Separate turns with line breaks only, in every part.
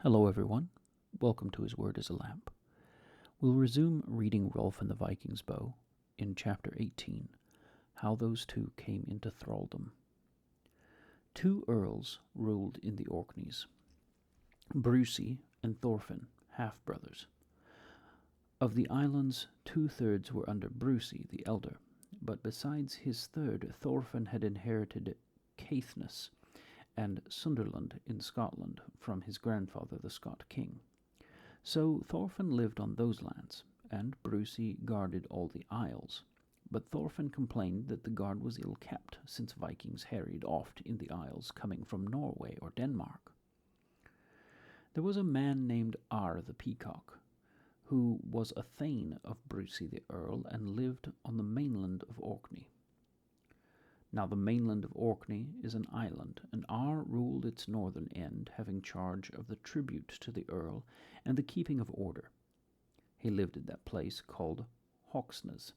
Hello, everyone. Welcome to His Word as a Lamp. We'll resume reading Rolf and the Vikings' Bow in Chapter 18, How Those Two Came into Thraldom. Two earls ruled in the Orkneys, Brucey and Thorfinn, half-brothers. Of the islands, 2/3 were under Brucey the elder, but besides his third, Thorfinn had inherited Caithness and Sunderland in Scotland from his grandfather the Scot king. So Thorfinn lived on those lands, and Brucey guarded all the isles. But Thorfinn complained that the guard was ill kept, since Vikings harried oft in the isles, coming from Norway or Denmark. There was a man named Ar the Peacock, who was a thane of Brucey the earl, and lived on the mainland of Orkney. Now the mainland of Orkney is an island, and Ar ruled its northern end, having charge of the tribute to the earl and the keeping of order. He lived at that place called Hawksness,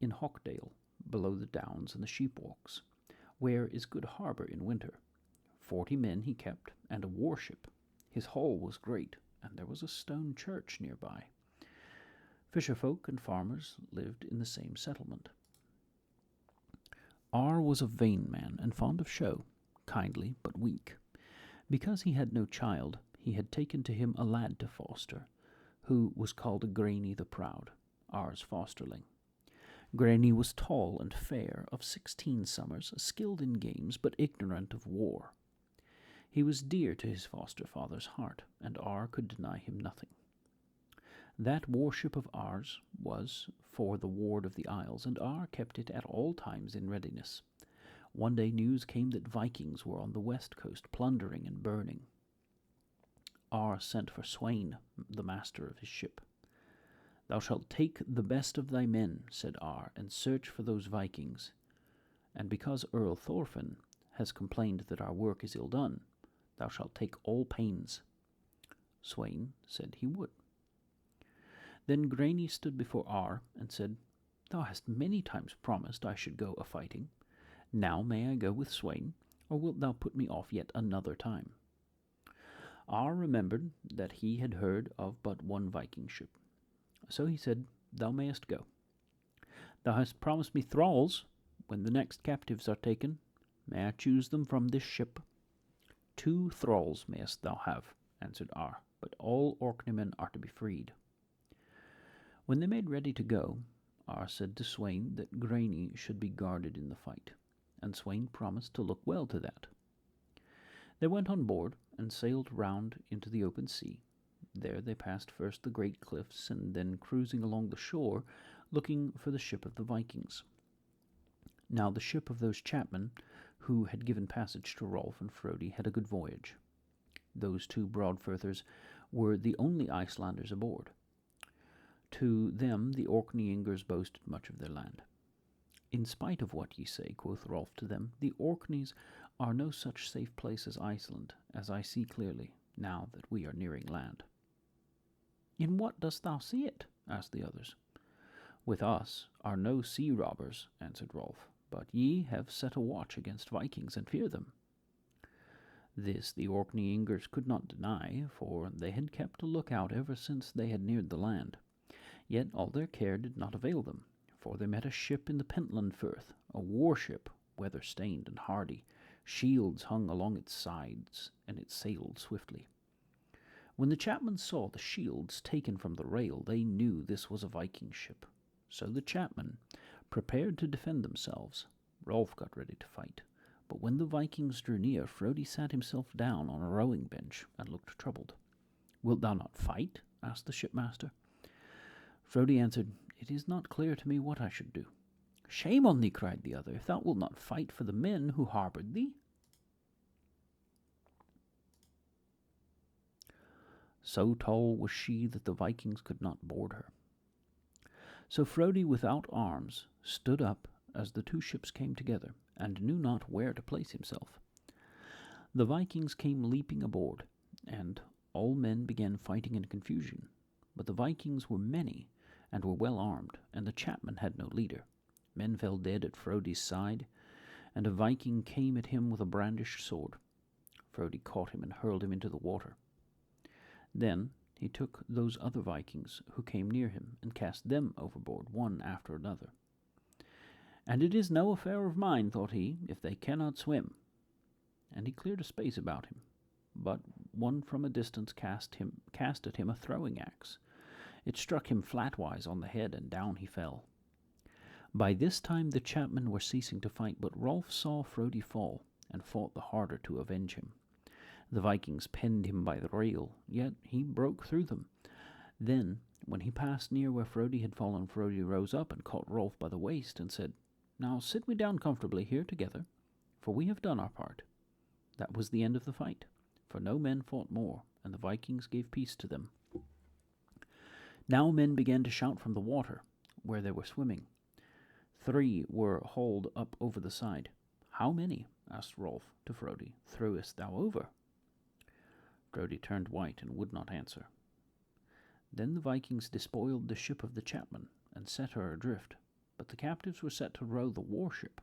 in Hawkdale, below the downs and the sheepwalks, where is good harbour in winter. 40 men he kept, and a warship. His hall was great, and there was a stone church nearby. Fisherfolk and farmers lived in the same settlement. Ar was a vain man and fond of show, kindly but weak. Because he had no child, he had taken to him a lad to foster, who was called Grani the Proud, Ar's fosterling. Grani was tall and fair, of 16 summers, skilled in games, but ignorant of war. He was dear to his foster father's heart, and Ar could deny him nothing. That warship of Ar's was for the ward of the isles, and Ar kept it at all times in readiness. One day news came that Vikings were on the west coast, plundering and burning. Ar sent for Sweyn, the master of his ship. "Thou shalt take the best of thy men," said Ar, "and search for those Vikings. And because Earl Thorfinn has complained that our work is ill done, thou shalt take all pains." Sweyn said he would. Then Grani stood before Ar and said, "Thou hast many times promised I should go a-fighting. Now may I go with Sweyn, or wilt thou put me off yet another time?" Ar remembered that he had heard of but one Viking ship. So he said, "Thou mayest go. Thou hast promised me thralls when the next captives are taken. May I choose them from this ship?" "2 thralls mayest thou have," answered Ar, "but all Orkneymen are to be freed." When they made ready to go, Ar said to Sweyn that Grani should be guarded in the fight, and Sweyn promised to look well to that. They went on board and sailed round into the open sea. There they passed first the great cliffs, and then cruising along the shore, looking for the ship of the Vikings. Now the ship of those chapmen who had given passage to Rolf and Frodi had a good voyage. Those 2 Broadfirthers were the only Icelanders aboard. To them the Orkneyingers boasted much of their land. "In spite of what ye say," quoth Rolf to them, "the Orkneys are no such safe place as Iceland, as I see clearly, now that we are nearing land." "In what dost thou see it?" asked the others. "With us are no sea robbers," answered Rolf, "but ye have set a watch against Vikings, and fear them." This the Orkneyingers could not deny, for they had kept a lookout ever since they had neared the land. Yet all their care did not avail them, for they met a ship in the Pentland Firth, a warship, weather-stained and hardy. Shields hung along its sides, and it sailed swiftly. When the chapmen saw the shields taken from the rail, they knew this was a Viking ship. So the chapmen prepared to defend themselves. Rolf got ready to fight, but when the Vikings drew near, Frodi sat himself down on a rowing bench and looked troubled. "Wilt thou not fight?" asked the shipmaster. Frodi answered, "It is not clear to me what I should do." "Shame on thee," cried the other, "if thou wilt not fight for the men who harboured thee." So tall was she that the Vikings could not board her. So Frodi, without arms, stood up as the 2 ships came together, and knew not where to place himself. The Vikings came leaping aboard, and all men began fighting in confusion. But the Vikings were many, and were well armed, and the chapmen had no leader. Men fell dead at Frodi's side, and a Viking came at him with a brandished sword. Frodi caught him and hurled him into the water. Then he took those other Vikings who came near him and cast them overboard, one after another. And it is no affair of mine, thought he, if they cannot swim. And he cleared a space about him. But one from a distance cast at him a throwing axe. It struck him flatwise on the head, and down he fell. By this time the chapmen were ceasing to fight, but Rolf saw Frodi fall, and fought the harder to avenge him. The Vikings penned him by the rail, yet he broke through them. Then, when he passed near where Frodi had fallen, Frodi rose up and caught Rolf by the waist, and said, "Now sit we down comfortably here together, for we have done our part." That was the end of the fight, for no men fought more, and the Vikings gave peace to them. Now men began to shout from the water, where they were swimming. 3 were hauled up over the side. "How many," asked Rolf to Frodi, "throwest thou over?" Frodi turned white and would not answer. Then the Vikings despoiled the ship of the chapmen, and set her adrift, but the captives were set to row the warship.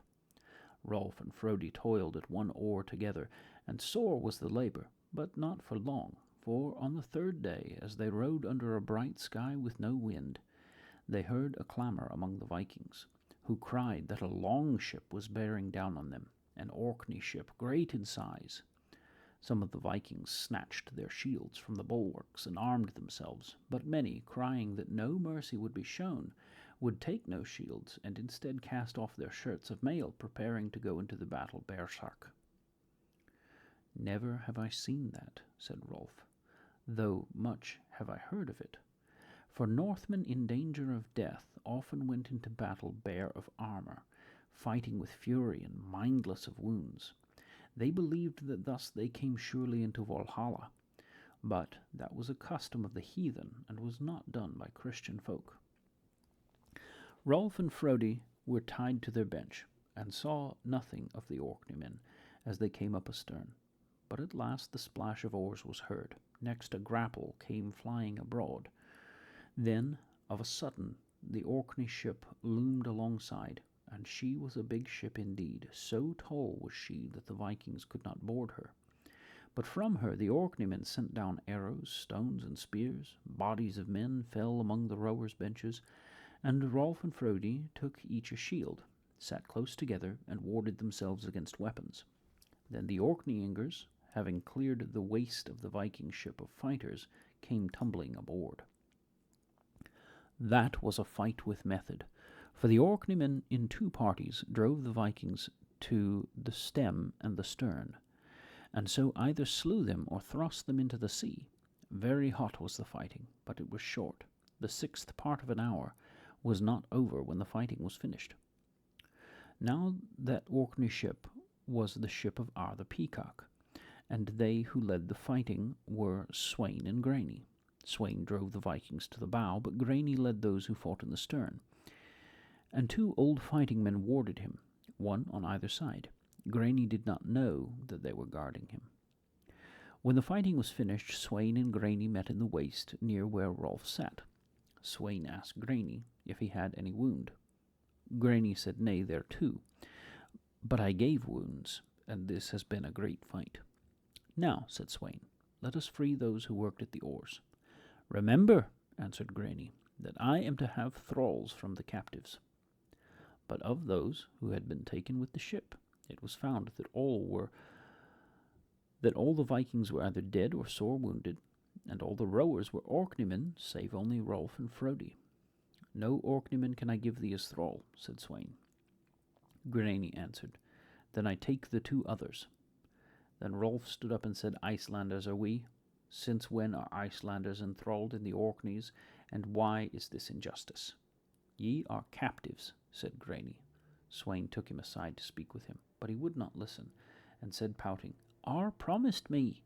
Rolf and Frodi toiled at one oar together, and sore was the labour, but not for long, for on the 3rd day, as they rowed under a bright sky with no wind, they heard a clamour among the Vikings, who cried that a long ship was bearing down on them, an Orkney ship, great in size. Some of the Vikings snatched their shields from the bulwarks and armed themselves, but many, crying that no mercy would be shown, would take no shields, and instead cast off their shirts of mail, preparing to go into the battle baresark. "Never have I seen that," said Rolf, "though much have I heard of it. For Northmen in danger of death often went into battle bare of armour, fighting with fury and mindless of wounds. They believed that thus they came surely into Valhalla, but that was a custom of the heathen, and was not done by Christian folk." Rolf and Frodi were tied to their bench, and saw nothing of the Orkneymen as they came up astern. But at last the splash of oars was heard. Next a grapple came flying abroad. Then, of a sudden, the Orkney ship loomed alongside, and she was a big ship indeed. So tall was she that the Vikings could not board her. But from her the Orkneymen sent down arrows, stones, and spears. Bodies of men fell among the rowers' benches, and Rolf and Frodi took each a shield, sat close together, and warded themselves against weapons. Then the Orkneyingers, having cleared the waist of the Viking ship of fighters, came tumbling aboard. That was a fight with method, for the Orkneymen in 2 parties drove the Vikings to the stem and the stern, and so either slew them or thrust them into the sea. Very hot was the fighting, but it was short. The 6th part of an hour was not over when the fighting was finished. Now that Orkney ship was the ship of Ar the Peacock, and they who led the fighting were Sweyn and Grani. Sweyn drove the Vikings to the bow, but Grani led those who fought in the stern. And 2 old fighting men warded him, one on either side. Grani did not know that they were guarding him. When the fighting was finished, Sweyn and Grani met in the waist near where Rolf sat. Sweyn asked Grani if he had any wound. Grani said nay thereto, but I gave wounds, and this has been a great fight. Now, said Sweyn, let us free those who worked at the oars. Remember, answered Grani, that I am to have thralls from the captives. But of those who had been taken with the ship, it was found that all the Vikings were either dead or sore wounded, and all the rowers were Orkneymen, save only Rolf and Frodi. No Orkneyman can I give thee as thrall, said Sweyn. Grani answered, Then I take the 2 others. Then Rolf stood up and said, Icelanders are we. Since when are Icelanders enthralled in the Orkneys, and why is this injustice? Ye are captives, said Grani. Sweyn took him aside to speak with him, but he would not listen, and said, pouting, Ar promised me.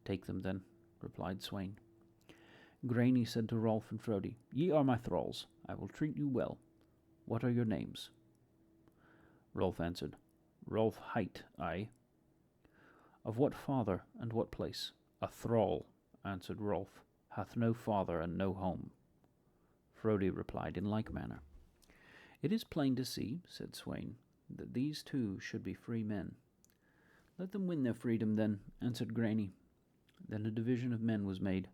Take them then, replied Sweyn. Grani said to Rolf and Frodi, Ye are my thralls. I will treat you well. What are your names? Rolf answered, Rolf Height, I. Of what father and what place? A thrall, answered Rolf, hath no father and no home. Frodi replied in like manner. It is plain to see, said Sweyn, that these 2 should be free men. Let them win their freedom then, answered Grani. Then a division of men was made,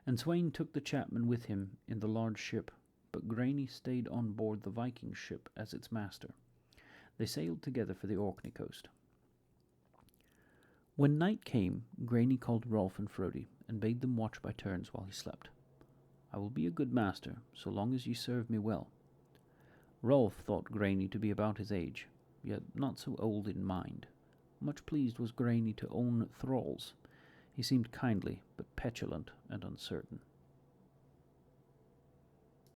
And Sweyn took the chapman with him in the large ship, but Granny stayed on board the Vikings ship as its master. They sailed together for the Orkney coast. When night came, Granny called Rolf and Frodi, and bade them watch by turns while he slept. "I will be a good master, so long as ye serve me well." Rolf thought Granny to be about his age, yet not so old in mind. Much pleased was Granny to own thralls. He seemed kindly, but petulant and uncertain.